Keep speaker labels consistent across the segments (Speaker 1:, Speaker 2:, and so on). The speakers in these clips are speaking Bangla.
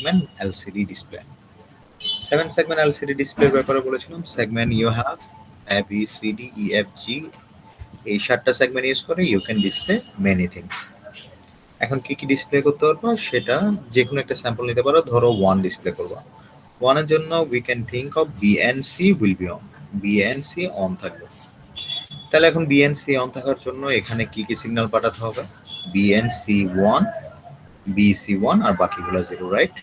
Speaker 1: segment LCD display. 7 segment LCD display ব্যাপারে বলেছিলাম। Segment you have A, B, C, D, E, F, G. এই 7টা সেগমেন্ট ইউজ করে you can display many things. এখন কি কি ডিসপ্লে করতে পারবো সেটা যে কোনো একটা স্যাম্পল নিতে পারো। ধরো 1 ডিসপ্লে করবো। 1 এর জন্য we can think of BNC will be on. BNC on থাকবে। তাহলে এখন BNC অন থাকার জন্য এখানে কি কি সিগন্যাল পাঠাতে হবে? BNC1, BC1 আর বাকিগুলো 0, right?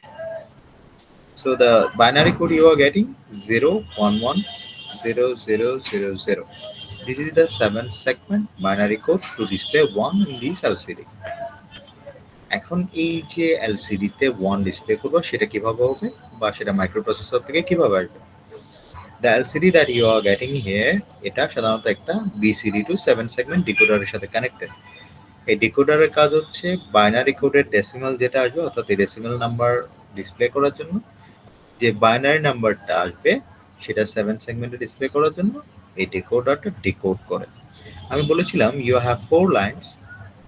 Speaker 1: So the binary code you are getting 0, 1, 1, 0, 0, 0, 0. This is the 7 segment binary code to display 1 in this LCD. এখন এই যে LCD তে 1 ডিসপ্লে করব সেটা কিভাবে হবে বা সেটা মাইক্রোপ্রসেসর থেকে কিভাবে আসবে? The LCD that you are getting here এটা সাধারণত একটা BCD to 7 segment ডিকোডারের সাথে কানেক্টেড। এই ডিকোডারের কাজ হচ্ছে বাইনারি কোডের ডেসিমাল যেটা আসবে অর্থাৎ এই ডেসিমাল নাম্বার ডিসপ্লে করার জন্য যে বাইনারি নাম্বারটা আসবে সেটা 7 সেগমেন্টে ডিসপ্লে করার জন্য এই ডিকোডারটা ডিকোড করে। আমি বলেছিলাম ইউ হ্যাভ 4 লাইনস,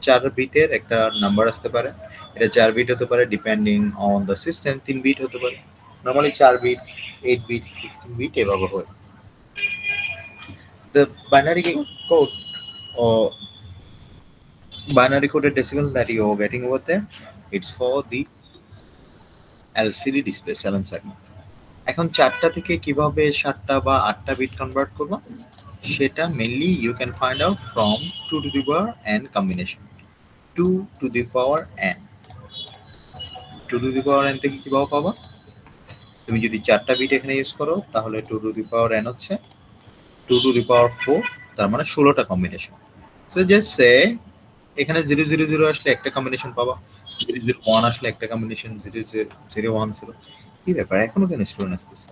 Speaker 1: 4 বিটের একটা নাম্বার আসতে পারে। এটা 4 বিট হতে পারে depending on the system, 3 bit হতে পারে। নরমালি 4 বিট, 8 বিট, 16 বিট এভাবে হয়। The binary code or binary coded decimal that you are getting over there, it's for the LCD display 7 segment. এখন 4টা থেকে কিভাবে 7টা বা 8টা বিট কনভার্ট করব সেটা mainly you can find out from 2 to the power n combination. 2 to the power n, 2 to the power n থেকে কিভাবে পাবা? তুমি যদি 4টা বিট এখানে ইউজ করো তাহলে 2 to the power n হচ্ছে 2 to the power 4, তার মানে 16টা কম্বিনেশন। সো জাস্ট সে এখানে 0 0 0 আসলে একটা কম্বিনেশন পাবা, 0 0 1 আসলে একটা কম্বিনেশন, 0 0 0 1 0। কি ব্যাপার এখনো কেন স্টুডেন্ট আসতেছে?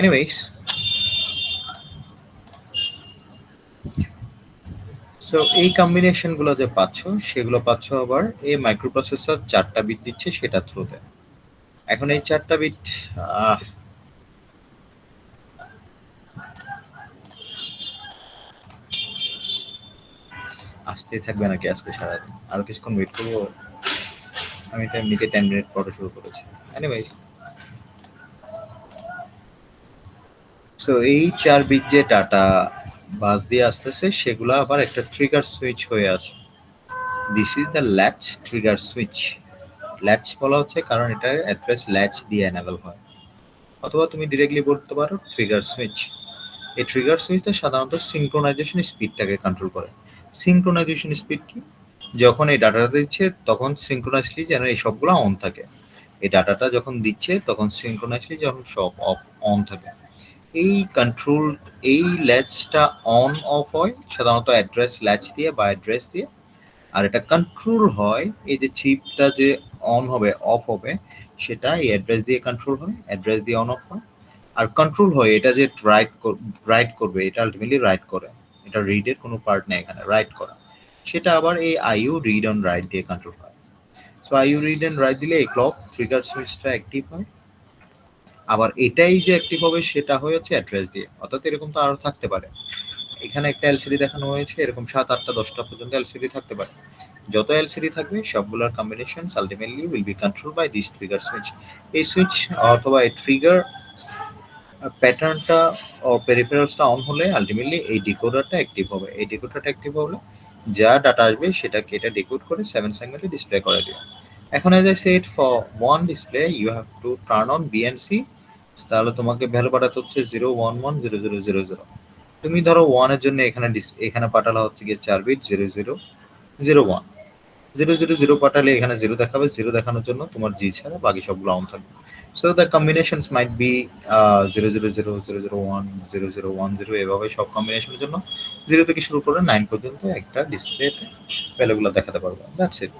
Speaker 1: Anyways, সো এই কম্বিনেশনগুলো যে পাচ্ছ সেগুলো পাচ্ছ আবার এই মাইক্রোপ্রসেসর 4টা বিট দিচ্ছে সেটা থ্রুতে। এখন এই 4টা বিট আসতে থাকবে নাকি আজকে সারাদিন? আরো কিছুক্ষণ ওয়েট করবো? আমি তো এমনিতে 10 মিনিট পরে শুরু করেছি। এনিওয়েজ, সো এই 4 বিট যে ডাটা বাস দিয়ে আসতেছে সেগুলো আবার একটা ট্রিগার সুইচ হয়ে আছে। This is the latch trigger switch. Latch বলা হচ্ছে কারণ এটা অ্যাড্রেস ল্যাচ দিয়ে এনেবল হয়, অথবা তুমি ডিরেক্টলি বলতে পারো ট্রিগার সুইচ। এই ট্রিগার সুইচটা সাধারণত সিনক্রোনাইজেশন স্পিডটাকে কন্ট্রোল করে। সিনক্রোনাইজেশন স্পিড কি? যখন এই ডাটাটা দিচ্ছে তখন সিনক্রোনাইজলি যেন এই সবগুলো অন থাকে। এই ডাটাটা যখন দিচ্ছে তখন সিনক্রোনাইজলি যখন সব অন থাকে। এই কন্ট্রোল, এই ল্যাচটা অন অফ হয় সাধারণত অ্যাড্রেস ল্যাচ দিয়ে বা অ্যাড্রেস দিয়ে। আর এটা কন্ট্রোল হয়, এই যে চিপটা যে অন হবে অফ হবে সেটা এই অ্যাড্রেস দিয়ে কন্ট্রোল হয়, অ্যাড্রেস দিয়ে অন অফ হয়। আর কন্ট্রোল হয় এটা যে রাইট করবে, এটা আলটিমেটলি রাইট করে। এটা রিডের কোনো পার্ট নেই এখানে, রাইট করা। সেটা আবার এই আইইউ রিড অন রাইট দিয়ে কন্ট্রোল হয়। So IU read and right দিলে এই ক্লক ট্রিগার সুইচটা অ্যাক্টিভ হয়। আবার এটাই যে অ্যাক্টিভ হবে সেটা হয়ে হচ্ছে অ্যাড্রেস দিয়ে। অর্থাৎ এরকম তো আরো থাকতে পারে। এখানে একটা এলসিডি দেখানো হয়েছে, এরকম 7, 8টা, 10টা পর্যন্ত এলসিডি থাকতে পারে। যত এলসিডি থাকবে সবগুলোর combination ultimately will be control by this trigger switch. এই সুইচ অথবা এই ট্রিগার প্যাটার্নটা ও পেরিফেরালসটা অন হলে আলটিমেটলি এই ডিকোডারটা অ্যাক্টিভ হবে। এই ডিকোডারটা অ্যাক্টিভ হলে যা ডাটা আসবে সেটাকে এটা ডিকোড করে 7 সেগমেন্টে ডিসপ্লে করে দিবে। এখন as I said for one display you have to turn on BNC, তাহলে তোমাকে ভ্যালু পাঠাতে হচ্ছে 0 1 1 0 0 0 0। তুমি ধরো 1 এর জন্য এখানে পাঠালা হচ্ছে গিয়ে 4 বিট 0 0 0 1। 0 0 0 পাঠালে এখানে 0 দেখাবে, 0 দেখানোর জন্য তোমার জি ছাড়া বাকি সবগুলো অন থাকবে। So the combinations might be 0 0 0 0 0 1 0 0 1 0, এভাবে সব কম্বিনেশনের জন্য 0 থেকে শুরু করে 9 পর্যন্ত একটা ডিসপ্লেতে ভ্যালুগুলো দেখাতে পারবে। That's it.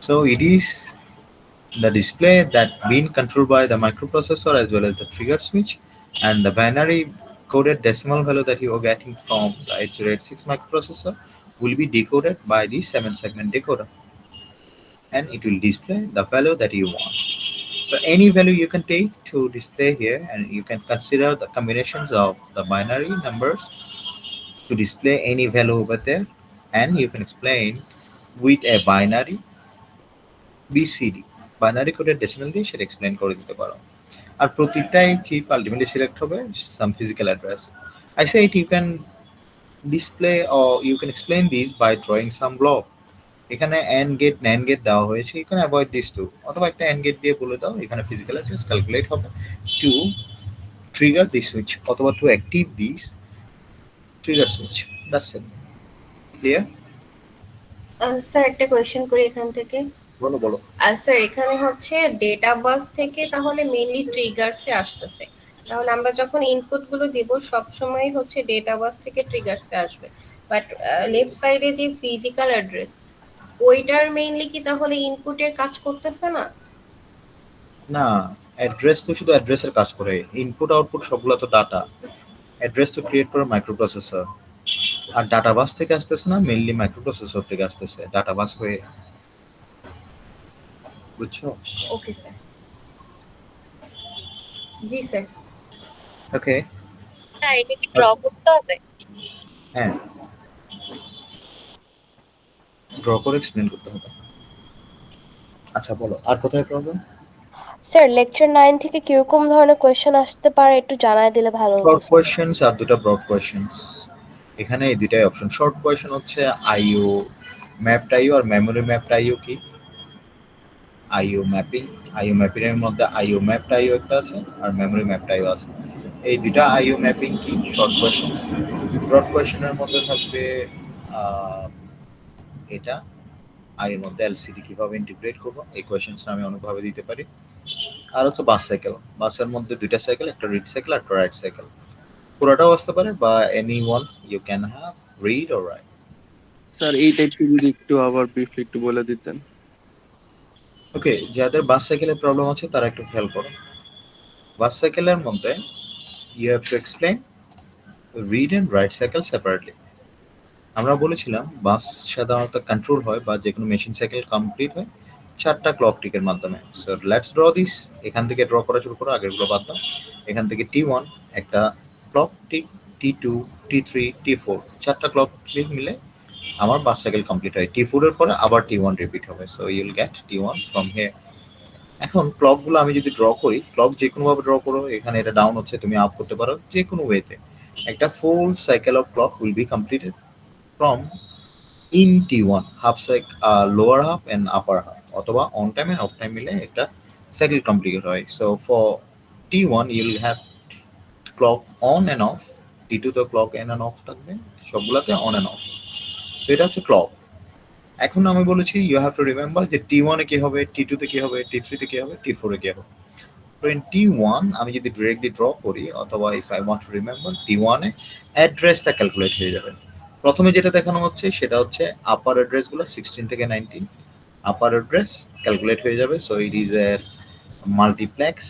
Speaker 1: So it is the display that being controlled by the microprocessor as well as the trigger switch, and the binary coded decimal value that you are getting from the 8086 microprocessor will be decoded by the 7 segment decoder, and it will display the value that you want. So any value you can take to display here, and you can consider the combinations of the binary numbers to display any value over there, and you can explain with a binary BCD, binary কোডের ডেসিমাল দিয়ে সেটা এক্সপ্লেন করে দিতে পারো। আর প্রতিটাই চিপ আলটিমেটলি সিলেক্ট হবে some physical address. I said you can display or you can explain these by drawing some block. এখানে অ্যান্ড গেট ন্যান্ড গেট দেওয়া হয়েছে, you can avoid these two, অথবা একটা অ্যান্ড গেট দিয়ে বলে দাও এখানে ফিজিক্যাল অ্যাড্রেস ক্যালকুলেট হবে টু ট্রিগার দিস সুইচ অথবা to active this trigger switch. That's it. Clear?
Speaker 2: Sir একটা কোয়েশ্চেন করি এখান থেকে।
Speaker 1: বলো বলো।
Speaker 2: স্যার এখানে হচ্ছে ডেটা বাস থেকে তাহলে মেইনলি ট্রিগারসে আসতেছে, তাহলে আমরা যখন ইনপুট গুলো দিব সব সময় হচ্ছে ডেটা বাস থেকে ট্রিগারসে আসবে, বাট লেফট সাইডে যে ফিজিক্যাল অ্যাড্রেস ওইটার মেইনলি কি তাহলে ইনপুটের কাজ করতেছে না?
Speaker 1: না, অ্যাড্রেস তো শুধু অ্যাড্রেসের কাজ করে, ইনপুট আউটপুট সবগুলো তো ডাটা। অ্যাড্রেস তো ক্রিয়েট করে মাইক্রোপ্রসেসর, আর ডাটা বাস থেকে আসতেছে না, মেইনলি মাইক্রোপ্রসেসর থেকে আসতেছে ডাটা বাস হয়ে। বুঝছো?
Speaker 2: Okay sir. জি স্যার।
Speaker 1: ওকে।
Speaker 2: স্যার এটা কি ড্র করতে হবে?
Speaker 1: হ্যাঁ, ড্র করে এক্সপ্লেন করতে হবে। আচ্ছা বলো, আর কোথায় প্রবলেম?
Speaker 3: স্যার লেকচার 9 থেকে কিরকম ধরনের কোয়েশ্চেন আসতে পারে একটু জানাই দিলে ভালো হতো
Speaker 1: শর্ট
Speaker 3: স্যার।
Speaker 1: কোয়েশ্চেনস আর দুটো ব্রড কোয়েশ্চেনস। এখানে এই দুটাই অপশন। শর্ট কোয়েশ্চেন হচ্ছে আইও ম্যাপড আইও আর মেমোরি ম্যাপড আইও কি? আইও ম্যাপিং, আইও ম্যাপিং এর মধ্যে আইও ম্যাপড আইও একটা আছে আর মেমোরি ম্যাপড আইও আছে। এই দুটা আইও ম্যাপিং কি? Short questions. ব্রড কোয়েশ্চেনের মধ্যে থাকবে এটা আইয়ের মধ্যে এলসিডি কিভাবে ইন্টিগ্রেট করবো, এই কোয়েশ্চেনসটা আমি অনেকভাবে দিতে পারি। আর হচ্ছে বাস সাইকেল, বাসের মধ্যে দুইটা সাইকেল, একটা রিড সাইকেল আর একটা রাইট সাইকেল। পুরোটাও আসতে পারে বা any one you can have read or write.
Speaker 4: Sir এইটা একটু যদি একটু আবার ব্রিফলি একটু বলে দিতেন।
Speaker 1: ওকে, যাদের বাস সাইকেলের প্রবলেম আছে তারা একটু খেয়াল করো। বাস সাইকেলের মধ্যে you have to explain read and write cycle separately. আমরা বলেছিলাম বাস সাধারণত কন্ট্রোল হয় বা যে কোনো মেশিন সাইকেল কমপ্লিট হয় চারটা ক্লক টিকের মাধ্যমে। So let's draw this. এখান থেকে ড্র করা শুরু করো, আগেরগুলো বাদ দাও। এখান থেকে T1 একটা clock tick, T2, T3, T4 চারটা ক্লক টিক মিলে আমার বাস সাইকেল কমপ্লিট হয়। T4 এর পরে আবার T1 রিপিট হবে। So Yule gate T1 from here. এখন ক্লকগুলো আমি যদি ড্র করি, ক্লক যে কোনোভাবে ড্র করো, এখানে এটা ডাউন হচ্ছে তুমি আপ করতে পারো যে কোনো ওয়েতে। একটা full cycle of clock will be completed from in T1 half cycle, lower half and upper half, অথবা on time and off time মিলে একটা সাইকেল কমপ্লিট হয়। So for T1 you'll have clock on and off, T2 তো ক্লক অন and off থাকবে, সবগুলাতে অন and off। সো এটা হচ্ছে ক্লক। এখন আমি বলেছি ইউ হ্যাভ টু রিমেম্বার যে T1 এ কি হবে, T2 তে কি হবে, T3 তে কি হবে, T4 এ কি হবে। তো in T1 আমি যদি ডিরেক্টলি ড্র করি অথবা if I want to remember, T1 এ অ্যাড্রেসটা ক্যালকুলেট হয়ে যাবে। প্রথমে যেটা দেখানো হচ্ছে সেটা হচ্ছে আপার অ্যাড্রেসগুলো 16 থেকে 19 আপার অ্যাড্রেস ক্যালকুলেট হয়ে যাবে। So it is A multiplex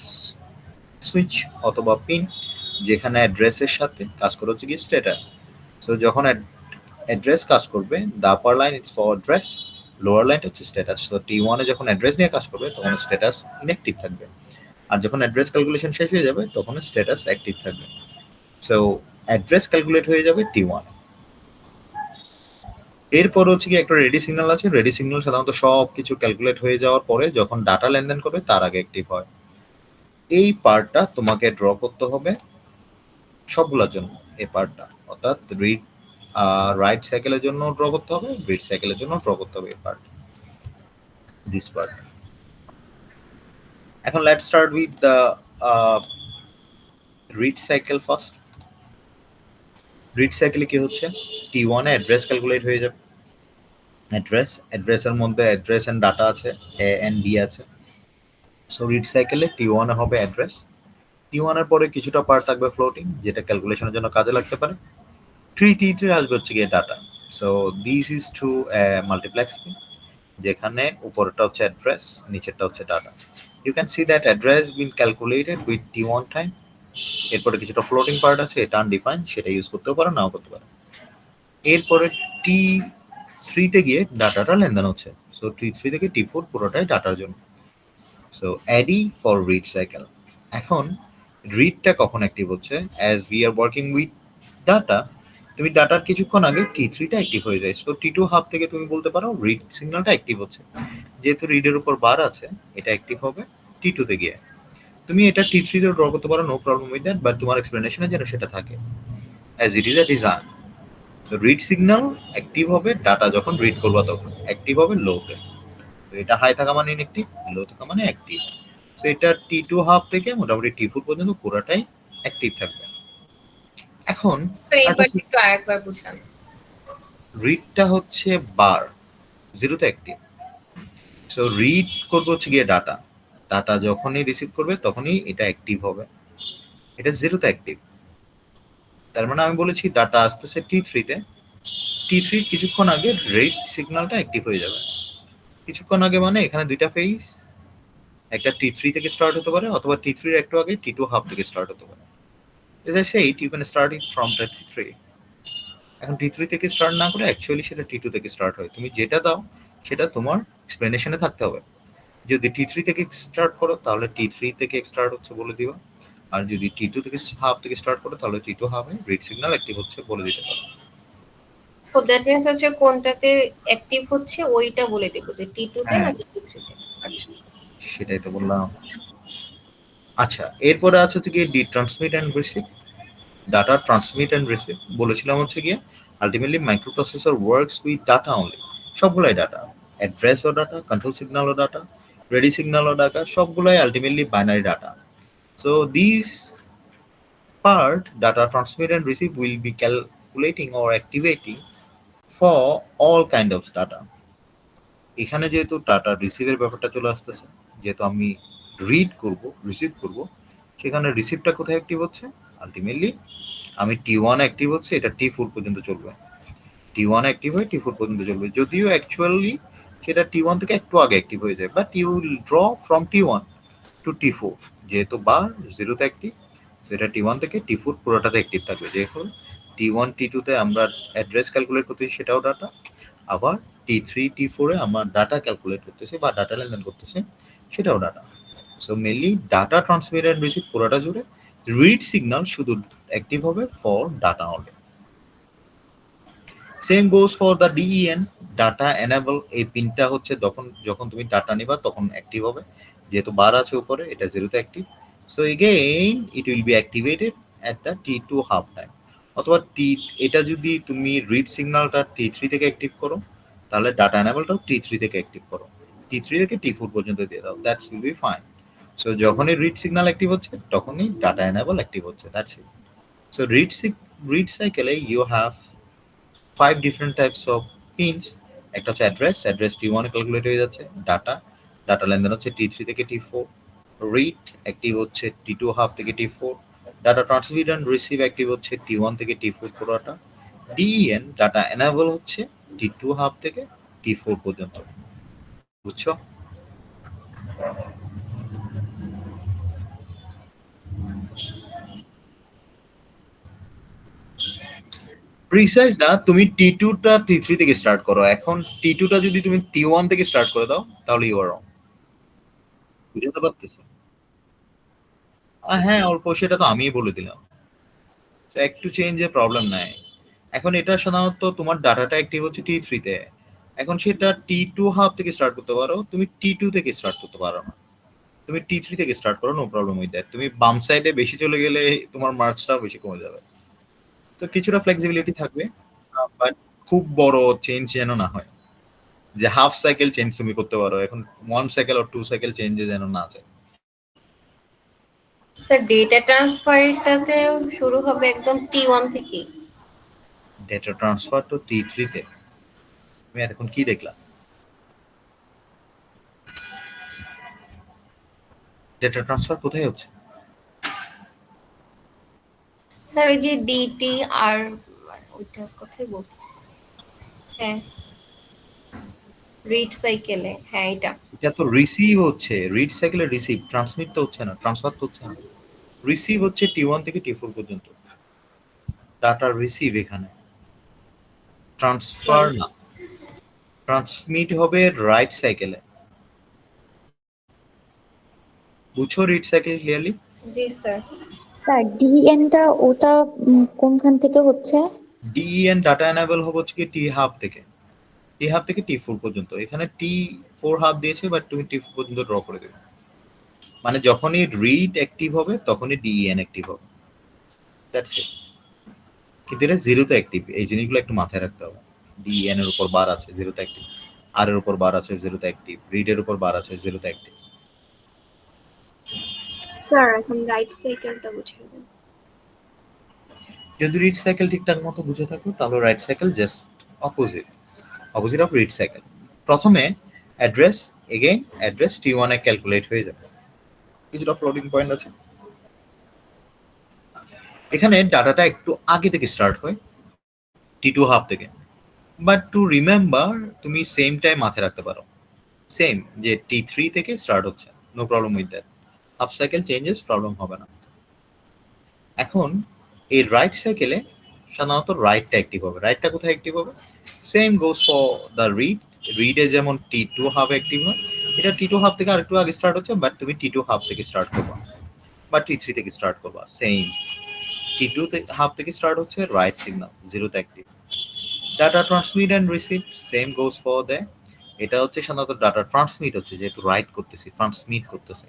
Speaker 1: switch অথবা পিন, যেখানে অ্যাড্রেসের সাথে কাজ করে হচ্ছে কি স্ট্যাটাস। সো যখন অ্যাড্রেস কাজ করবে, the upper line it's for address, lower line হচ্ছে স্ট্যাটাস। সো T1 এ যখন অ্যাড্রেস নিয়ে কাজ করবে তখন স্ট্যাটাস ইনঅ্যাক্টিভ থাকবে, আর যখন অ্যাড্রেস ক্যালকুলেশন শেষ হয়ে যাবে তখন স্ট্যাটাস অ্যাক্টিভ থাকবে। সো অ্যাড্রেস ক্যালকুলেট হয়ে যাবে T1। এরপর হচ্ছে কি একটা রেডি সিগন্যাল আছে। রেডি সিগন্যাল সাধারণত সব কিছু ক্যালকুলেট হয়ে যাওয়ার পরে যখন ডাটা লেনদেন করবে তার আগে অ্যাক্টিভ হয়। এই পার্টটা তোমাকে ড্র করতে হবে সবগুলোর জন্য। এই পার্টটা অর্থাৎ রিড রাইট সাইকেলের জন্য ড্র করতে হবে, রিড সাইকেলের জন্য ড্র করতে হবে এই পার্ট, দিস পার্ট। এখন let's start with the read cycle first. Read সাইকেলে কি হচ্ছে, T1 এ অ্যাড্রেস ক্যালকুলেট হয়ে যাবে। অ্যাড্রেসের মধ্যে অ্যাড্রেস এন্ড ডাটা আছে, এ এন্ড ডি আছে। সো রিড সাইকেলে T1 এ হবে অ্যাড্রেস, T1 এর পরে কিছুটা পার্ট থাকবে ফ্লোটিং, যেটা ক্যালকুলেশনের জন্য কাজে লাগতে পারে। T3 আসবে হচ্ছে গিয়ে data. So this is to multiplex, যেখানে উপরটা হচ্ছে অ্যাড্রেস, নিচেরটা হচ্ছে data. You can see that address been calculated with T1 time. এরপরে কিছুটা ফ্লোটিং পার্ট আছে, এটা আনডিফাইন্ড, সেটা ইউজ করতেও পারো নাও করতে পারো। এরপরে T3 গিয়ে ডাটাটা লেনদেন হচ্ছে। সো T3 থেকে T4 পুরোটাই ডাটার জন্য। So Adi for read cycle. এখন রিডটা কখন অ্যাক্টিভ হচ্ছে, as we are working with data, তুমি ডাটার কিছুক্ষণ আগে T3 টা অ্যাক্টিভ হয়ে যায়। সো T2 হাফ থেকে তুমি বলতে পারো রিড সিগন্যালটা অ্যাক্টিভ হচ্ছে। যেহেতু রিডের উপর বার আছে, এটা অ্যাক্টিভ হবে T2 তে গিয়ে। তুমি এটা T3 তে ড্র করতে পারো, no problem with that, but তোমার এক্সপ্লেনেশনে যেন সেটা থাকে as it is a design. So read signal active হবে ডাটা যখন রিড করবা তখন, অ্যাক্টিভ হবে লোতে। তো এটা হাই থাকা মানে ইনঅ্যাক্টিভ, লো থাকা মানে অ্যাক্টিভ। সো এটা T2 হাফ থেকে মোটামুটি T4 পর্যন্ত পুরোটাই অ্যাক্টিভ থাকবে। এখন
Speaker 2: স্যার
Speaker 1: একটা
Speaker 2: এইবার একটু আরেকবার বুঝান।
Speaker 1: রিডটা হচ্ছে বার, জিরোতে অ্যাক্টিভ। সো রিড করবে হচ্ছে গিয়ে ডাটা, ডাটা যখনই রিসিভ করবে তখনই এটা অ্যাক্টিভ হবে, এটা জিরোতে অ্যাক্টিভ। তার মানে আমি বলেছি ডাটা আসতেছে T3 তে, T3 কিছুক্ষণ আগে রিড সিগন্যালটা অ্যাক্টিভ হয়ে যাবে। কিছুক্ষণ আগে মানে এখানে দুইটা ফেজ, একটা T3 থেকে স্টার্ট হতে পারে অথবা T3 এর একটু আগে T2 হাফ থেকে স্টার্ট হতে পারে। As I said, you can start it from T3. এখন T3 থেকে স্টার্ট না করে অ্যাকচুয়ালি সেটা T2 থেকে স্টার্ট হয়। তুমি যেটা দাও সেটা তোমার এক্সপ্লেনেশনে থাকতে হবে। যদি T3 থেকে স্টার্ট করো তাহলে T3 থেকে স্টার্ট হচ্ছে বলে দিবা, আর যদি T2 থেকে হাফ থেকে স্টার্ট করো তাহলে T2 হাফে রিড সিগন্যাল অ্যাক্টিভ হচ্ছে বলে দিতে পারো।
Speaker 2: তো দ্যাট মিন্স হচ্ছে কোনটাতে অ্যাক্টিভ হচ্ছে ওইটা বলে দেবো যে T2 তে
Speaker 1: হ্যাঁ।
Speaker 2: নাকি T3 তে। আচ্ছা
Speaker 1: সেটাই তো বললাম। আচ্ছা, এরপরে আছে হচ্ছে গিয়ে D transmit and receive. Data transmit and receive বলেছিলাম হচ্ছে গিয়ে ultimately microprocessor works with data only. সবগুলাই ডাটা, অ্যাড্রেস ও ডাটা, কন্ট্রোল সিগন্যাল ও ডাটা, রেডি সিগন্যাল ও ডাটা, সবগুলাই ultimately binary data. So this part data transmit and receive will be calculating or activating for all kind of data. এখানে যেহেতু ডাটা রিসিভের ব্যাপারটা চলে আসতেছে, যেহেতু আমি রিড করব রিসিভ করব, সেখানে রিসিভটা কোথায় অ্যাক্টিভ হচ্ছে? আলটিমেটলি আমি T1 অ্যাক্টিভ হচ্ছে, এটা T4 পর্যন্ত চলবে। T1 অ্যাক্টিভ হয়ে T4 পর্যন্ত চলবে, যদিও অ্যাকচুয়ালি সেটা T1 থেকে একটু আগে অ্যাক্টিভ হয়ে যায়, but you will draw from T1 to T4। যেহেতু বার জিরোতে অ্যাক্টিভ, সেটা T1 থেকে T4 পুরোটাতে অ্যাক্টিভ থাকবে। যেহেতু T1 T2 তে আমরা অ্যাড্রেস ক্যালকুলেট করতেছি সেটাও ডাটা, আবার T3 T4 এ আমরা ডাটা ক্যালকুলেট করতেছি বা ডাটা লেনদেন করতেছি সেটাও data. So mainly data transmit and receive পুরোটা জুড়ে, রিড সিগন্যাল শুধু অ্যাক্টিভ হবে for data only. Same goes for the DEN, data enable. এই পিনটা হচ্ছে যখন তুমি ডাটা নিবা তখন অ্যাক্টিভ হবে, যেহেতু বার আছে উপরে, এটা জিরোতে active. So again it will be activated at the T2 half time. অথবা এটা যদি তুমি রিড সিগন্যালটা T3 থেকে অ্যাক্টিভ করো তাহলে ডাটা এনেবলটাও T3 থেকে অ্যাক্টিভ করো, T3 থেকে T4 পর্যন্ত দিয়ে দাও, that's will be fine. So যখনই রিড সিগন্যাল অ্যাক্টিভ হচ্ছে তখনই ডাটা এনেবল অ্যাক্টিভ হচ্ছে, দ্যাটস ইট। সো রিড সাইকেলে you have 5 different types of pins. একটা হচ্ছে অ্যাড্রেস T1 এ ক্যালকুলেট হয়ে যাচ্ছে, ডাটা লেনদেন হচ্ছে T3 থেকে T4, রিড অ্যাক্টিভ হচ্ছে T2 হাফ থেকে T4, data transmit and receive active হচ্ছে T1 থেকে T4 পুরোটা, ডিএন ডাটা এনাবল হচ্ছে T2 হাফ থেকে T4 পর্যন্ত। বুঝছো? প্রিসাইজ না, তুমি T2 টা T3 থেকে স্টার্ট করো। এখন T2 টা যদি তুমি T1 থেকে স্টার্ট করে দাও তাহলে ইউ আর রং। বুঝতে পারতেছো? হ্যাঁ, অল্প, সেটা তো আমিই বলে দিলাম। তো একটু চেঞ্জের প্রবলেম নাই। এখন এটা সাধারণত তোমার ডাটাটা অ্যাক্টিভ হচ্ছে T3 তে। এখন সেটা T2 হাফ থেকে স্টার্ট করতে পারো, তুমি T2 থেকে স্টার্ট করতে পারো না। তুমি T3 থেকে স্টার্ট করো, নো প্রবলেম উইথ দ্যাট। তুমি বাম সাইডে বেশি চলে গেলে তোমার মার্কসটাও বেশি কমে যাবে। তো কিছুটা ফ্লেক্সিবিলিটি থাকবে, বাট খুব বড় চেঞ্জ যেন না হয় যে হাফ সাইকেল চেঞ্জ তুমি করতে পারো, এখন 1 সাইকেল আর 2 সাইকেল চেঞ্জে যেন না যায়।
Speaker 2: স্যার ডেটা ট্রান্সফারটাতে শুরু হবে একদম T1 থেকে।
Speaker 1: ডেটা ট্রান্সফার তো T3 তে। তুমি এখন কি দেখলা? ডেটা ট্রান্সফার কোথায় হচ্ছে?
Speaker 2: স্যার ওই যে ডিটি আর ওইটার কথাই বলতেছি। হ্যাঁ রিড সাইকেলে, হ্যাঁ এটা।
Speaker 1: এটা তো রিসিভ হচ্ছে, রিড সাইকেলে রিসিভ, ট্রান্সমিট তো হচ্ছে না, ট্রান্সফার তো হচ্ছে না। রিসিভ হচ্ছে T1 থেকে T4 পর্যন্ত, ডাটা রিসিভ এখানে, ট্রান্সফার না। ট্রান্সমিট হবে রাইট সাইকেলে। বুঝছো রিড সাইকেল ক্লিয়ারলি?
Speaker 2: জি স্যার।
Speaker 5: স্যার ডিএনটা ওটা কোনখান থেকে হচ্ছে?
Speaker 1: DEN ডাটা এনাবেল হবে হচ্ছে কি T-hub থেকে T4 পর্যন্ত। এখানে T4 হাব দিয়েছে, বাট তুমি T4 পর্যন্ত ড্র করে দেবে। মানে যখনই রিড অ্যাক্টিভ হবে তখনই DEN অ্যাক্টিভ হবে, দ্যাটস ইট। কিন্তু এটা জিরোতে অ্যাক্টিভ, এই জিনিসগুলো একটু মাথায় রাখতে হবে। DEN এর উপর বার আছে, জিরোতে অ্যাক্টিভ। আর এর উপর বার আছে, জিরোতে অ্যাক্টিভ। রিড এর উপর বার আছে, জিরোতে অ্যাক্টিভ।
Speaker 5: স্যার এখন রাইট সাইকেলটা বুঝিয়ে দেন।
Speaker 1: যদি রিড সাইকেল ঠিকঠাক মতো বুঝে থাকো তাহলে right cycle just opposite of read cycle. প্রথমে অ্যাড্রেস, এগেইন অ্যাড্রেস T1 এ ক্যালকুলেট হয়ে যাবে। কিছুটা ফ্লোটিং পয়েন্ট আছে। এখানে ডাটাটা একটু আগে থেকে স্টার্ট হয়, T2 হাফ থেকে। বাট টু রিমেম্বার, তুমি সেম টাইম মাথায় রাখতে পারো, সেম যে T3 থেকে স্টার্ট হচ্ছে, no problem with that. Half cycle changes problem হবে না। এখন এই রাইট সাইকেলে সাধারণত রাইটটা অ্যাক্টিভ হবে। রাইটটা কোথায় অ্যাক্টিভ হবে? সেম গোস ফর দ্য রিডে যেমন T2 হাফ অ্যাক্টিভ হয়, এটা T2 হাফ থেকে আরেকটু আগে স্টার্ট হচ্ছে, বাট তুমি T2 হাফ থেকে স্টার্ট করবা বা T3 থেকে স্টার্ট করবা। সেম T2 হাফ থেকে স্টার্ট হচ্ছে, রাইট সিগন্যাল জিরোতে active. Data transmit and receive, same goes for the. এটা হচ্ছে সাধারণত ডাটা ট্রান্সমিট হচ্ছে, যেহেতু রাইট করতেছি, ট্রান্সমিট করতেছে।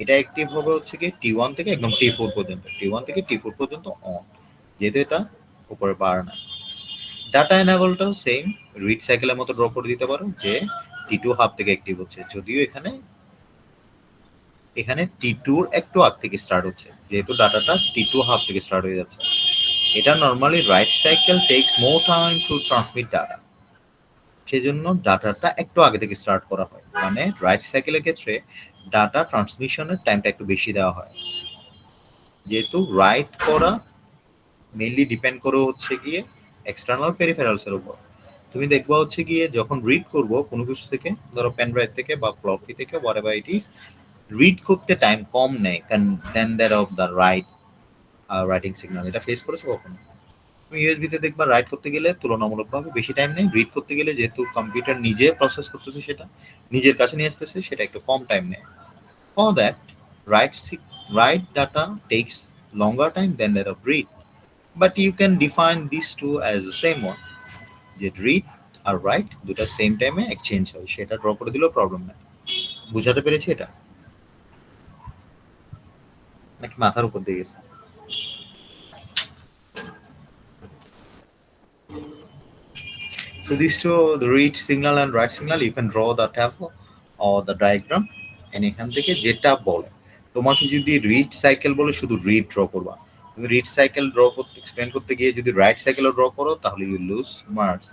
Speaker 1: এটা অ্যাক্টিভ হবে হচ্ছে কি T1 থেকে একদম T4 পর্যন্ত। T1 থেকে T4 পর্যন্ত অন, যেহেতু এটা উপরে বার না। ডাটা এনাবলটাও সেম, রিড সাইকেলের মতো ড্র করে দিতে পারো যে T2 হাফ থেকে অ্যাক্টিভ হচ্ছে, যদিও এখানে T2 একটু আগ থেকে স্টার্ট হচ্ছে, যেহেতু ডাটাটা T2 হাফ থেকে স্টার্ট হয়ে যাচ্ছে। এটা normally right cycle tax more time to transmit data, সেজন্য ডাটাটা একটু আগে থেকে স্টার্ট করা হয়। মানে রাইট সাইকেলের ক্ষেত্রে ডাটা ট্রান্সমিশনের টাইমটা একটু বেশি দেওয়া হয়, যেহেতু রাইট করা মেইনলি ডিপেন্ড করে হচ্ছে গিয়ে এক্সটার্নাল পেরিফেরালস এর উপর। তুমি দেখবা হচ্ছে গিয়ে যখন রিড করব কোনো কিছু থেকে, ধরো পেন ড্রাইভ থেকে বা ফ্লপি থেকে, হোয়াটএভার ইট ইজ, রিড করতে টাইম কম নেয় then that of the writing signal. এটা ফেস করেছো কখনো? তুমি ইউএসবি তে দেখবা রাইট করতে গেলে তুলনামূলকভাবে বেশি টাইম নেয়, রিড করতে গেলে যেহেতু কম্পিউটার নিজে প্রসেস করতেছে, সেটা নিজের কাছে নিয়ে আসতেছে, সেটা একটু কম টাইম নেয়। For that right data tax longer time than that of read, but you can define these two as the same one, যে রিড আর রাইট দুটা সেম টাইমে এক্সচেঞ্জ হয়, সেটা ড্র করে দিলেও প্রবলেম নাই। বুঝাতে পেরেছি এটা, নাকি মাথার উপর দিয়ে গেছে? So these two, the read signal and write signal, you can draw the table or the diagram, and এখান থেকে যেটা বলে, তোমাকে যদি রিড সাইকেল বলে শুধু রিড ড্র করবা, তুমি রিড সাইকেল ড্র করতে এক্সপ্লেন করতে গিয়ে যদি রাইট সাইকেলও ড্র করো তাহলে ইউ লুজ মার্কস,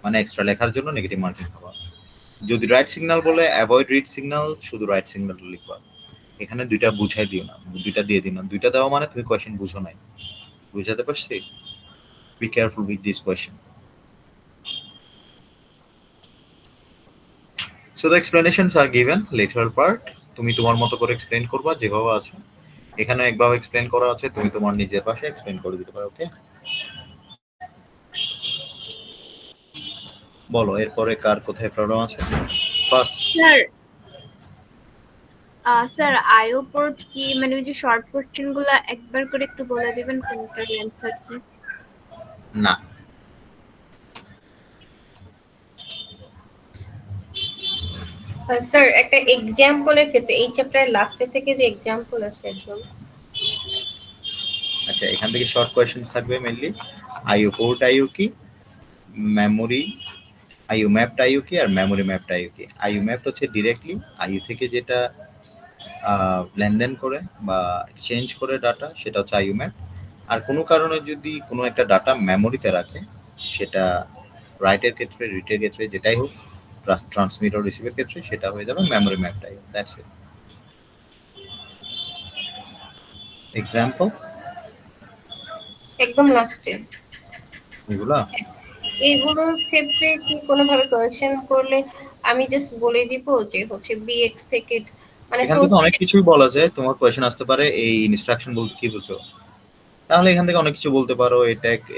Speaker 1: মানে এক্সট্রা লেখার জন্য নেগেটিভ মার্কিং পাবা। যদি রাইট সিগন্যাল বলে অ্যাভয়েড রিড সিগন্যাল, শুধু রাইট সিগন্যাল লিখবা। এখানে দুইটা বুঝাই দিও না, দুইটা দিয়ে দিও না। দুইটা দেওয়া মানে তুমি কোয়েশ্চেন বুঝো নাই। বুঝাতে পারছি? Be careful with this question. So the explanations are given lateral part, তুমি তোমার মতো করে এক্সপ্লেন করবা যেভাবে আছে। এখানে একভাবে এক্সপ্লেন করা আছে, তুমি তোমার নিজের ভাষায় এক্সপ্লেন করে দিতে পারো। ওকে, বলো এরপরে কার কোথায় প্রবলেম আছে। ফার্স্ট
Speaker 5: স্যার আইও পোর্ট কি, মানে ওই যে শর্ট কোশ্চেন গুলা একবার করে একটু বলে দিবেন কোনটার অ্যানসার কি?
Speaker 1: না,
Speaker 2: স্যার একটা এক্সাম্পলের ক্ষেত্রে এই চ্যাপ্টারের লাস্টে থেকে যে এক্সাম্পল আছে একদম।
Speaker 1: আচ্ছা, এখান থেকে শর্ট কোয়েশ্চেন থাকবে মেইনলি আইও পোর্ট আইও কি, মেমোরি আইও ম্যাপড আইও কি, আর মেমোরি ম্যাপড আইও কি। আইও ম্যাপড হচ্ছে ডিরেক্টলি আইও থেকে যেটা লেনদেন করে বা এক্সচেঞ্জ করে ডাটা, সেটা হচ্ছে আইও ম্যাপ। আর কোনো কারণে যদি কোনো একটা ডাটা মেমোরিতে রাখে, সেটা রাইটের ক্ষেত্রে, রিটের ক্ষেত্রে, যেটাই হোক, ট্রান্সমিট ও রিসিভের ক্ষেত্রে, সেটা হয়ে যাবে memory mapped IO. That's it. Example
Speaker 2: একদম লাস্টে
Speaker 1: এগুলা
Speaker 2: এইগুলোর ক্ষেত্রে কি কোনোভাবে কোয়েশ্চেন করলে আমি জাস্ট বলে দিব যে হচ্ছে বিএক্স থেকে, মানে
Speaker 1: এখান
Speaker 2: সোর্স
Speaker 1: থেকে অনেক কিছুই বলা যায়। তোমার কোয়েশ্চেন আসতে পারে এই ইনস্ট্রাকশন বলতে কি বুঝো, তাহলে এখান থেকে অনেক কিছু বলতে পারো।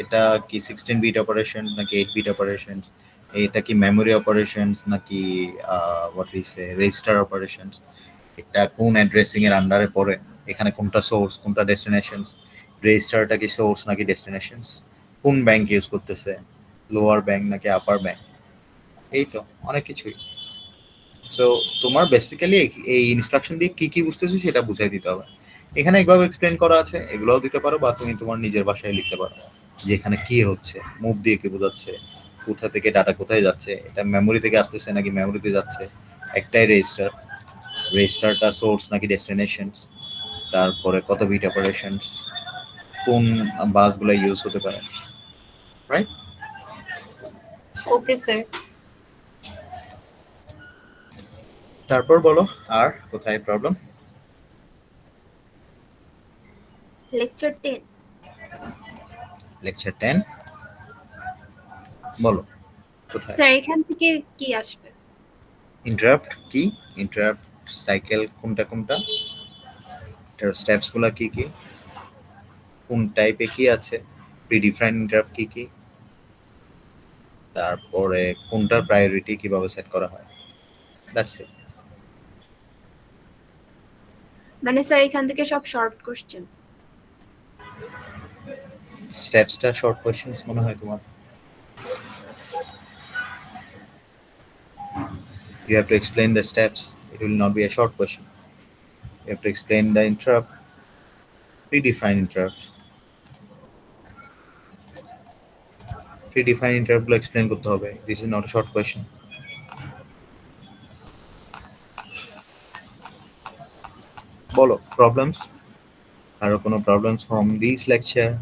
Speaker 1: এটা কি 16 বিট অপারেশন নাকি 8 বিট অপারেশন, এটা কি মেমোরি অপারেশনস নাকি what we say register operations, এটা কোন অ্যাড্রেসিং এর আন্ডারে পড়ে, এখানে কোনটা সোর্স কোনটা ডেস্টিনেশনস, রেজিস্টারটা কি সোর্স নাকি ডেস্টিনেশনস, কোন ব্যাংক ইউজ করতেছে, লোয়ার ব্যাংক নাকি আপার ব্যাংক, এই তো অনেক কিছুই। সো তোমার বেসিক্যালি এই ইনস্ট্রাকশন দিয়ে কি কি বুঝতেছো সেটা বুঝাই দিতে হবে। এখানে একভাবে এক্সপ্লেন করা আছে, এগুলোও দিতে পারো, বা তুমি তোমার নিজের ভাষায় লিখতে পারো যে এখানে কি হচ্ছে, মুভ দিয়ে কি বোঝাচ্ছে, কোথা থেকে ডাটা কোথায় যাচ্ছে, এটা মেমোরি থেকে আসতেছে নাকি মেমোরিতে যাচ্ছে, একটাই রেজিস্টার, রেজিস্টারটা সোর্স নাকি ডেস্টিনেশন, তারপরে কত বিট অপারেশনস, কোন বাসগুলো ইউজ হতে পারে, রাইট?
Speaker 2: Okay sir.
Speaker 1: তারপর বলো আর কোথায় প্রবলেম?
Speaker 5: লেকচার 10।
Speaker 1: লেকচার 10 বলো কোথায়?
Speaker 5: স্যার এখান থেকে কি আসবে?
Speaker 1: ইন্টারাপ্ট কি, ইন্টারাপ্ট সাইকেল কোনটা কোনটা, এটার স্টেপস গুলা কি কি, কোন টাইপে কি আছে, প্রিডিফাইন্ড ইন্টারাপ্ট কি কি, তারপরে কোনটার প্রায়োরিটি কিভাবে সেট করা হয়, দ্যাটস ইট।
Speaker 5: মানে স্যার এখান থেকে সব শর্ট কোশ্চেন?
Speaker 1: স্টেপসটা শর্ট কোশ্চেনস মনে হয় তোমার? You have to explain the steps, it will not be a short question. You have to explain the interrupt, predefine interrupt, predefine interrupt গুলো explain করতে হবে, this is not a short question. বলো প্রবলেমস, আরো কোনো problems from this lecture?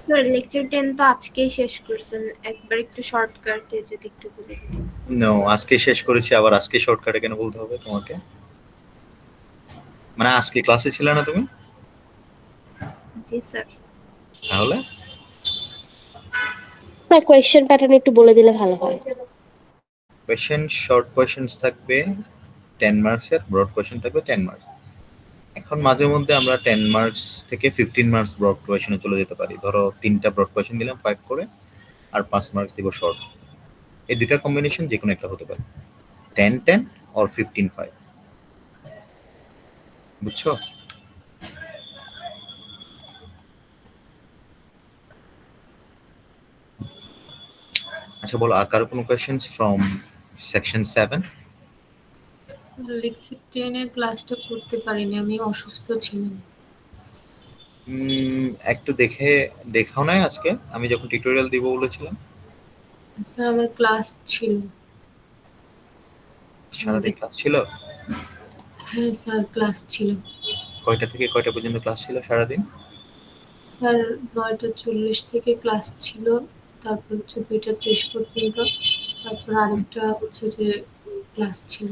Speaker 5: Sir lecture 10 তো আজকেই শেষ করছেন, একবার একটু শর্টকাটে যদি একটু বলে দিতেন।
Speaker 1: নো, আজকে শেষ করেছি, আবার আজকে শর্টকাটে কেন বলতে হবে তোমাকে? মানে আজকে ক্লাসে ছিল না তুমি?
Speaker 5: জি স্যার।
Speaker 1: তাহলে
Speaker 3: স্যার কোয়েশ্চেন প্যাটার্ন একটু বলে দিলে ভালো হয়।
Speaker 1: কোয়েশ্চেন, শর্ট কোয়েশ্চেন্স থাকবে 10 মার্কসের, ব্রড কোয়েশ্চেন থাকবে 10 মার্কস। এখন মাঝে মধ্যে আমরা 10 মার্কস থেকে 15 মার্কস ব্রড কোয়েশ্চেনে চলে যেতে পারি। ধরো 3টা ব্রড কোয়েশ্চেন দিলাম 5 করে, আর 5 মার্কস দিব শর্ট। এই দুইটার কম্বিনেশন যে কোনো একটা হতে পারে, 10-10 অর 15-5, বুঝছো? আচ্ছা বলো, আর কারো কোনো কোয়েশ্চেন্স ফ্রম সেকশন 7?
Speaker 6: লেকচার 10 এর ক্লাসটা করতে পারিনি, আমি অসুস্থ ছিলাম।
Speaker 1: একটু দেখাও নাই আজকে আমি যখন টিউটোরিয়াল দিব বলেছিলাম?
Speaker 6: স্যার আমার ক্লাস ছিল।
Speaker 1: সারাদিন ক্লাস ছিল?
Speaker 6: হ্যাঁ স্যার ক্লাস ছিল।
Speaker 1: কয়টা থেকে কয়টা পর্যন্ত ক্লাস ছিল সারাদিন?
Speaker 6: স্যার 9:40 থেকে ক্লাস ছিল, তারপর হচ্ছে 2:30 পর্যন্ত, তারপর আরেকটা হচ্ছে যে ক্লাস ছিল।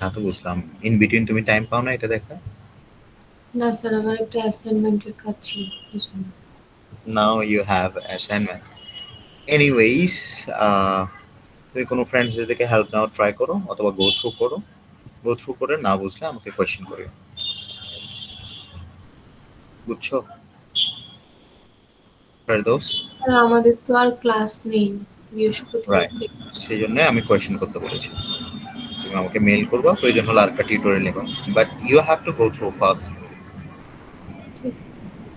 Speaker 1: তা তো বুঝলাম, ইন বিটুইন তুমি টাইম পাও না এটা দেখা?
Speaker 6: না স্যার আমার একটা অ্যাসাইনমেন্টের কাজ ছিল এই জন্য।
Speaker 1: Now you have assignment. Anyways, তুমি কোনো ফ্রেন্ডসদের থেকে হেল্প নাও ট্রাই করো, অথবা গো থ্রু করে না বুঝলে আমাকে কোয়েশ্চেন করিও, বুঝছো ফেরদৌস?
Speaker 6: স্যার আমাদের তো আর ক্লাস নেই বৃহস্পতিবার
Speaker 1: রাইট,
Speaker 6: থেকে।
Speaker 1: সেই জন্য আমি কোয়েশ্চেন করতে বলেছি। তুমি আমাকে মেইল করবা, প্রয়োজন হলে আরেকটা টিউটোরিয়াল নেবা, but you have to go through first.
Speaker 6: ঠিক আছে স্যার।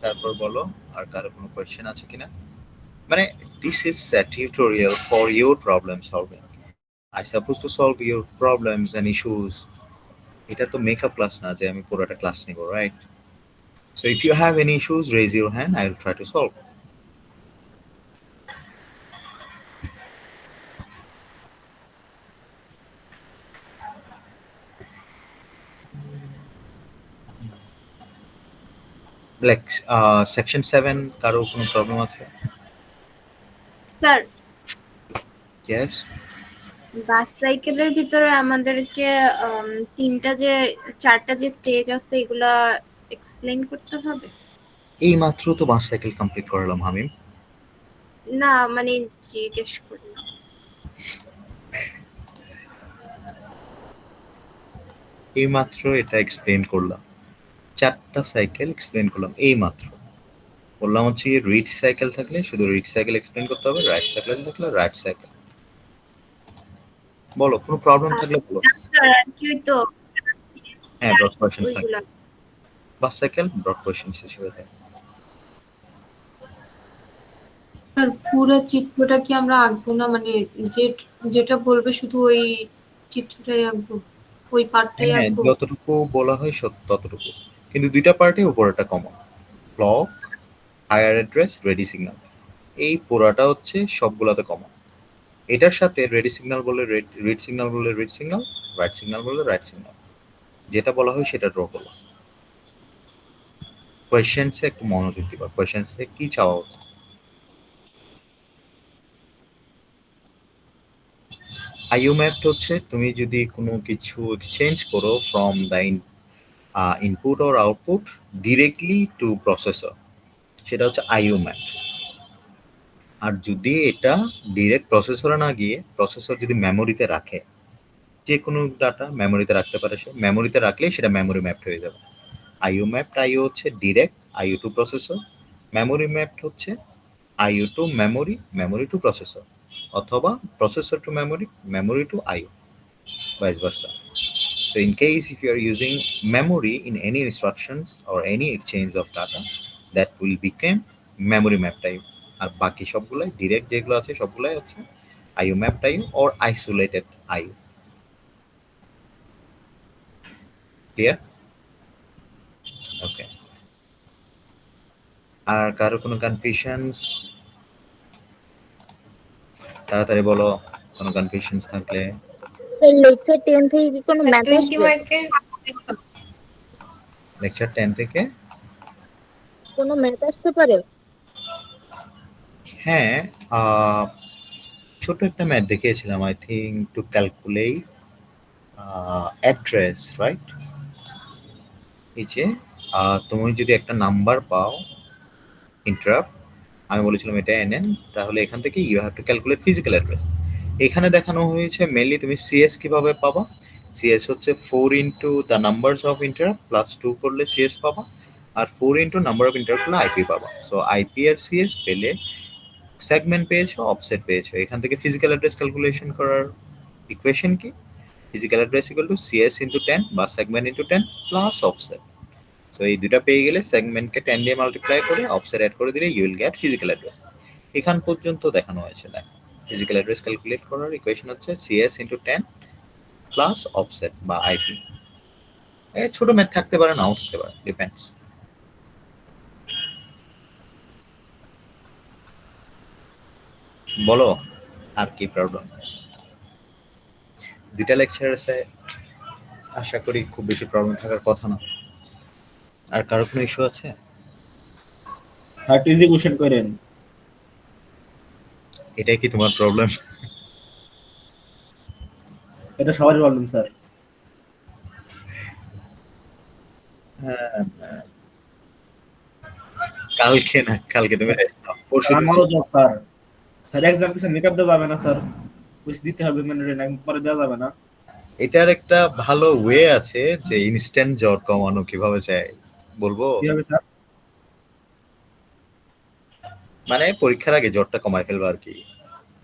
Speaker 1: তারপর বলো আর কারো কোনো কোয়েশ্চেন আছে কিনা? মানে this is a tutorial for your problem solving. I supposed to solve your problems and issues. এটা তো মেকআপ ক্লাস না যে আমি পুরোটা ক্লাস নিব, right? So if you have any issues, raise your hand, I will try to solve. Like section 7 কারো কোনো প্রবলেম আছে?
Speaker 5: Sir
Speaker 1: Yes.
Speaker 5: বাস সাইকেলের ভিতরে আমাদেরকে চারটা যে স্টেজ আছে এগুলা এক্সপ্লেইন করতে হবে?
Speaker 1: এই মাত্র তো বাস সাইকেল কমপ্লিট করলাম হামিম।
Speaker 5: না মানে জিজ্ঞেস করলাম।
Speaker 1: এই মাত্র এটা এক্সপ্লেন করলাম, 4টা সাইকেল এক্সপ্লেন করলাম এই মাত্র। বললাম হচ্ছে রিড সাইকেল থাকলে শুধু রিড সাইকেল এক্সপ্লেন করতে হবে, রাইট সাইকেল থাকলে রাইট সাইকেল। বলো, কোনো প্রবলেম থাকলে বলো।
Speaker 5: স্যার আর কি হইতো
Speaker 1: হ্যাঁ, ব্রড কোয়েশ্চেন্স থাকে,
Speaker 5: ওইগুলা
Speaker 1: বাস সাইকেল ব্রড কোয়েশ্চেন্স হিসেবে থাকে।
Speaker 6: স্যার পুরো চিত্রটা কি আমরা আঁকবো না, মানে যেটা বলবে শুধু ওই চিত্রটাই আঁকবো, ওই পার্টটাই
Speaker 1: হ্যাঁ,
Speaker 6: আঁকবো?
Speaker 1: যতটুকু বলা হয় ততটুকু, কিন্তু দুইটা পার্টে উপরেটা common, block, higher address, ready signal, এই পুরাটা হচ্ছে সবগুলাতে কমন। এটার সাথে রেডি সিগন্যাল বলে রিড সিগন্যাল বলে রিড সিগন্যাল, রাইট সিগন্যাল বলে রাইট সিগন্যাল, যেটা বলা হয় সেটা ড্র করলাম। কোয়েশ্চেন্সে একটু মনোযোগ দিবা, কোয়েশ্চেন্সে কি চাওয়া হচ্ছে। আইও ম্যাপড হচ্ছে তুমি যদি কোনো কিছু এক্সচেঞ্জ করো from the input or output directly to processor, সেটা হচ্ছে আইও ম্যাপ। আর যদি এটা ডিরেক্ট প্রসেসরে না গিয়ে প্রসেসর যদি মেমোরিতে রাখে, যে কোনো ডাটা মেমোরিতে রাখতে পারে, সে মেমোরিতে রাখলেই সেটা মেমোরি ম্যাপড হয়ে যাবে। আইও ম্যাপড আইও হচ্ছে direct IO to processor, memory mapped হচ্ছে IO to memory, memory to processor, অথবা processor to memory, memory to IO, vice versa. So in case if you are using memory in any instructions or any exchange of data, that will become memory mapped IO. আর বাকি সবগুলাই ডিরেক্ট যেগুলো আছে সবগুলাই হচ্ছে IO mapped IO or isolated IO. Clear? Okay. আর কারো কোনো কনফিউশনস তাড়াতাড়ি বলো, কোনো কনফিউশনস থাকলে।
Speaker 3: লেকচার 10 থেকে কি কোনো ম্যাথ
Speaker 2: 20
Speaker 3: আসবে?
Speaker 2: মার্কের
Speaker 1: লেকচার 10 থেকে
Speaker 3: কোনো ম্যাথ আসতে পারে?
Speaker 1: হ্যাঁ, আহ, ছোট একটা ম্যাথ দেখিয়েছিলাম, I think to calculate address, right? এই যে তুমি যদি একটা নাম্বার পাও ইন্টারাপ্ট, আমি বলেছিলাম এটা এনএন, তাহলে এখান থেকে you have to calculate physical address. এখানে দেখানো হয়েছে মেনলি তুমি সিএস কিভাবে পাবা। সিএস হচ্ছে 4 into the numbers of interrupt plus 2 করলে সিএস পাবা, আর 4 ইন্টু নাম্বার অফ ইন্টারাপ্ট করলে আইপি পাবা। সো আইপি আর সিএস পেলে সেগমেন্ট পেয়েছো, অফসেট পেয়েছো। এখান থেকে ফিজিক্যাল অ্যাড্রেস ক্যালকুলেশন করার ইকুয়েশন কি? Physical address equal to CS into 10 বা segment into 10 plus offset. So এই দুটা পেয়ে গেলে সেগমেন্টকে 10 দিয়ে মাল্টিপ্লাই করে অফসেট অ্যাড করে দিলে you will get physical address. এখান পর্যন্ত দেখানো হয়েছে। দেখ, ফিজিক্যাল অ্যাড্রেস ক্যালকুলেট করার ইকুয়েশন হচ্ছে সিএস ইন্টু 10 প্লাস অফসেট বা আইপি। ছোট ম্যাথ থাকতে পারে, নাও থাকতে পারে, ডিপেন্ডস। বলো আর কি প্রবলেম। দুইটা লেকচার আছে, আশা করি খুব বেশি প্রবলেম থাকার কথা না। আর কারো কোনো ইস্যু আছে?
Speaker 7: 30 কোশ্চেন করেন।
Speaker 1: এটাই কি তোমার প্রবলেম?
Speaker 7: এটা সবারই প্রবলেম স্যার।
Speaker 1: কালকে না, কালকে তুমি রেস্ট নাও, পরশু দিন।
Speaker 7: আমারও জব স্যার। স্যার এক্সাম কিছু মেকআপ দেওয়া যাবে না স্যার, কুইজ দিতে হবে, মানে পরে দেওয়া যাবে না।
Speaker 1: এটার একটা ভালো ওয়ে আছে যে ইনস্ট্যান্ট জ্বর কমানো কিভাবে যায় বলবো।
Speaker 7: কিভাবে স্যার?
Speaker 1: মানে পরীক্ষার আগে জ্বরটা কমায় ফেলবো আর কি।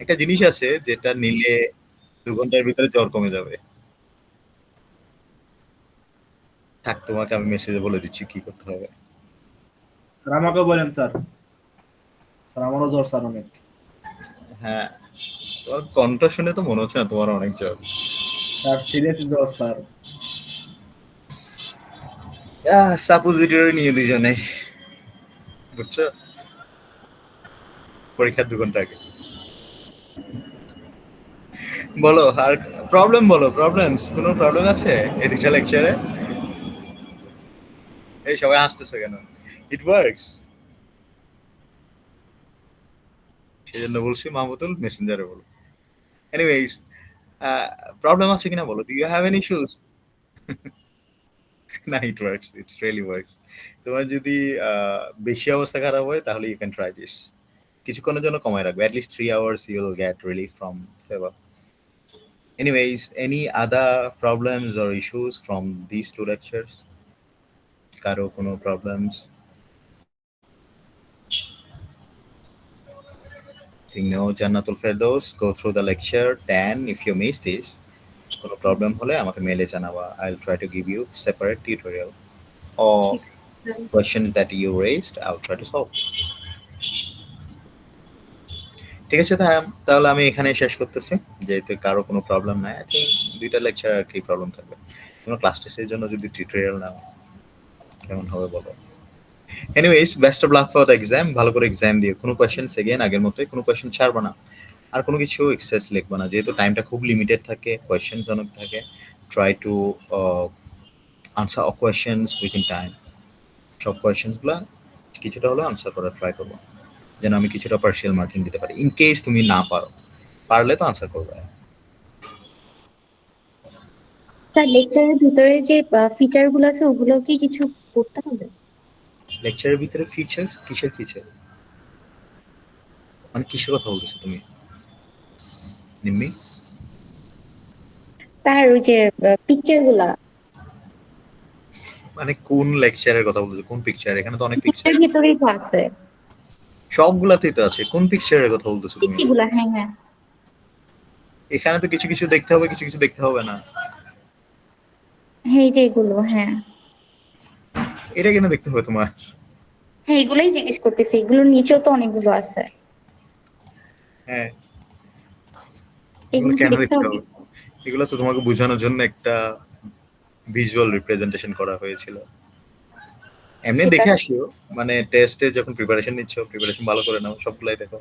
Speaker 1: একটা জিনিস আছে যেটা নিলে 2 ঘন্টার ভিতরে জ্বর কমে যাবে। থাক, তোমাকে আমি মেসেজে বলে দিচ্ছি কি করতে হবে।
Speaker 7: স্যার আমাকেও বলেন স্যার। স্যার আমারও জ্বর স্যার অনেক।
Speaker 1: হ্যাঁ, তোমার কণ্ঠ শুনে তো মনে হচ্ছে না তোমার অনেক জ্বর।
Speaker 7: স্যার সিরিয়াস জ্বর স্যার।
Speaker 1: সাপোজিটরি নিয়ে দুজনে, বুঝছো, পরীক্ষার 2 ঘন্টা আগে। বলো আর প্রবলেম, বলো প্রবলেমস, কোনো প্রবলেম আছে এই দুইটা লেকচারে? এই সবাই হাসতেছে কেন? ইট ওয়ার্কস, সেজন্য বলছি মাহমুদুল মেসেঞ্জারে বলো। এনিওয়েজ, প্রবলেম আছে কিনা বলো, do you have any issues? না, it works, it really works. তোমার যদি বেশি অবস্থা খারাপ হয় তাহলে ইউ ক্যান ট্রাই দিস। কিছুক্ষণের জন্য কমায় রাখবে, at least 3 hours you will get relief from fever. Anyways, any other problems or issues from these 2 lectures? কারো কোনো problems? anything, no Jannatul Firdaus, go through the lecture. Then if you miss this, কোনো প্রবলেম হলে আমাকে মেলে জানাবা. I'll try to give you separate tutorial or
Speaker 6: ঠিক আছে sir.
Speaker 1: questions that you raised, I'll try to solve. ঠিক আছে, তাহলে আমি এখানে শেষ করতেছি, যেহেতু কারো কোনো প্রবলেম নাই। আই থিঙ্ক 2টা লেকচার আর কি প্রবলেম থাকবে। কোনো ক্লাস টেস্টের জন্য যদি টিউটোরিয়াল নাও কেমন হবে বলো। Anyways, best of luck for the exam. ভালো করে এক্সাম দিও। কোনো কোয়েশ্চেন্স এগেইন আগের মতোই, কোনো কোয়েশ্চেন ছাড়বা না, আর কোনো কিছু এক্সেস লিখবা না, যেহেতু টাইমটা খুব লিমিটেড থাকে, কোয়েশ্চেন্স অনেক থাকে। Try to answer all questions within time. সব কোয়েশ্চেন্সগুলো কিছুটা হলেও আনসার করার ট্রাই করবো, যেন আমি কিছুটা পার্শিয়াল মার্কিং দিতে পারি। ইন কেস তুমি না পারো, পারলে তো আনসার করবে।
Speaker 8: স্যার লেকচারের ভিতরে যে ফিচার গুলো আছে ওগুলো কি কিছু করতে হবে?
Speaker 1: লেকচারের ভিতরে ফিচার? কিসের ফিচার? মানে কিসের কথা বলতেছো তুমি নিম্মি?
Speaker 8: স্যার ওই যে পিকচার গুলা
Speaker 1: মানে কোন লেকচারের কথা বলতেছো? কোন পিকচার? এখানে তো অনেক পিকচার,
Speaker 8: পিকচার ভিতরেই তো আছে।
Speaker 1: সবগুলাতেই তো আছে। কোন পিকচারের কথা বলতেছো তুমি?
Speaker 8: পিকগুলা, হ্যাঁ হ্যাঁ
Speaker 1: এখানে তো কিছু কিছু দেখতে হবে, কিছু কিছু দেখতে হবে না।
Speaker 8: হ্যাঁ এই যে এগুলো, হ্যাঁ
Speaker 1: এটা কেন দেখতে হবে তোমার?
Speaker 8: হ্যাঁ এগুলোই জিজ্ঞেস করতেছি, এগুলোর নিচেও তো অনেকগুলো আছে,
Speaker 1: হ্যাঁ, এগুলো
Speaker 8: এগুলো কি
Speaker 1: কেন
Speaker 8: দেখতে
Speaker 1: দেখতে
Speaker 8: হবে?
Speaker 1: হবে? এগুলো তো তোমাকে বোঝানোর জন্য একটা ভিজুয়াল রিপ্রেজেন্টেশন করা হয়েছিল। এমনি
Speaker 8: ঠিক
Speaker 1: দেখে
Speaker 8: আছে।
Speaker 1: আসিও, মানে টেস্টে যখন প্রিপারেশন নিচ্ছ, প্রিপারেশন ভালো করে নাও, সবগুলাই দেখো।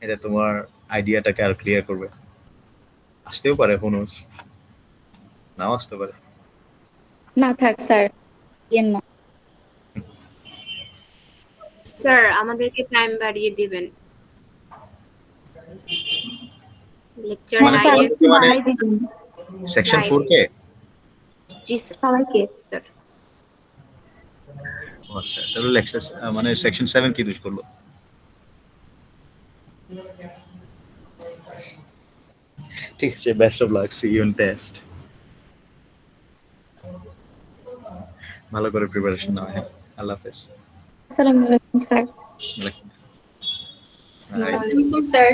Speaker 1: এটা তোমার আইডিয়াটাকে আর ক্লিয়ার করবে। আসতেও পারে, বোনাস নাও আসতে পারে।
Speaker 8: না থাক স্যার, ইয়েন না।
Speaker 5: স্যার আমাদেরকে টাইম বাড়িয়ে দিবেন। লেকচার
Speaker 8: হ্যাঁ
Speaker 1: মানে
Speaker 8: স্যার
Speaker 5: 9 এর
Speaker 8: একটু
Speaker 1: মানে
Speaker 8: বাড়াই দিবেন
Speaker 1: সেকশন
Speaker 5: Right.
Speaker 1: 4 কে?
Speaker 5: জি স্যার।
Speaker 8: সবাইকে।
Speaker 5: স্যার
Speaker 1: আচ্ছা, তাহলে লেকচার মানে সেকশন 7 কি দোষ করলো? ঠিক আছে, best of luck, see you in test. ভালো করে প্রিপারেশন নাও। হ্যাঁ, আল্লাহ হাফেজ।
Speaker 8: আসসালামু আলাইকুম স্যার।
Speaker 1: ওয়ালাইকুম।
Speaker 6: আসসালামু
Speaker 1: Bye.
Speaker 6: আলাইকুম।
Speaker 2: স্যার।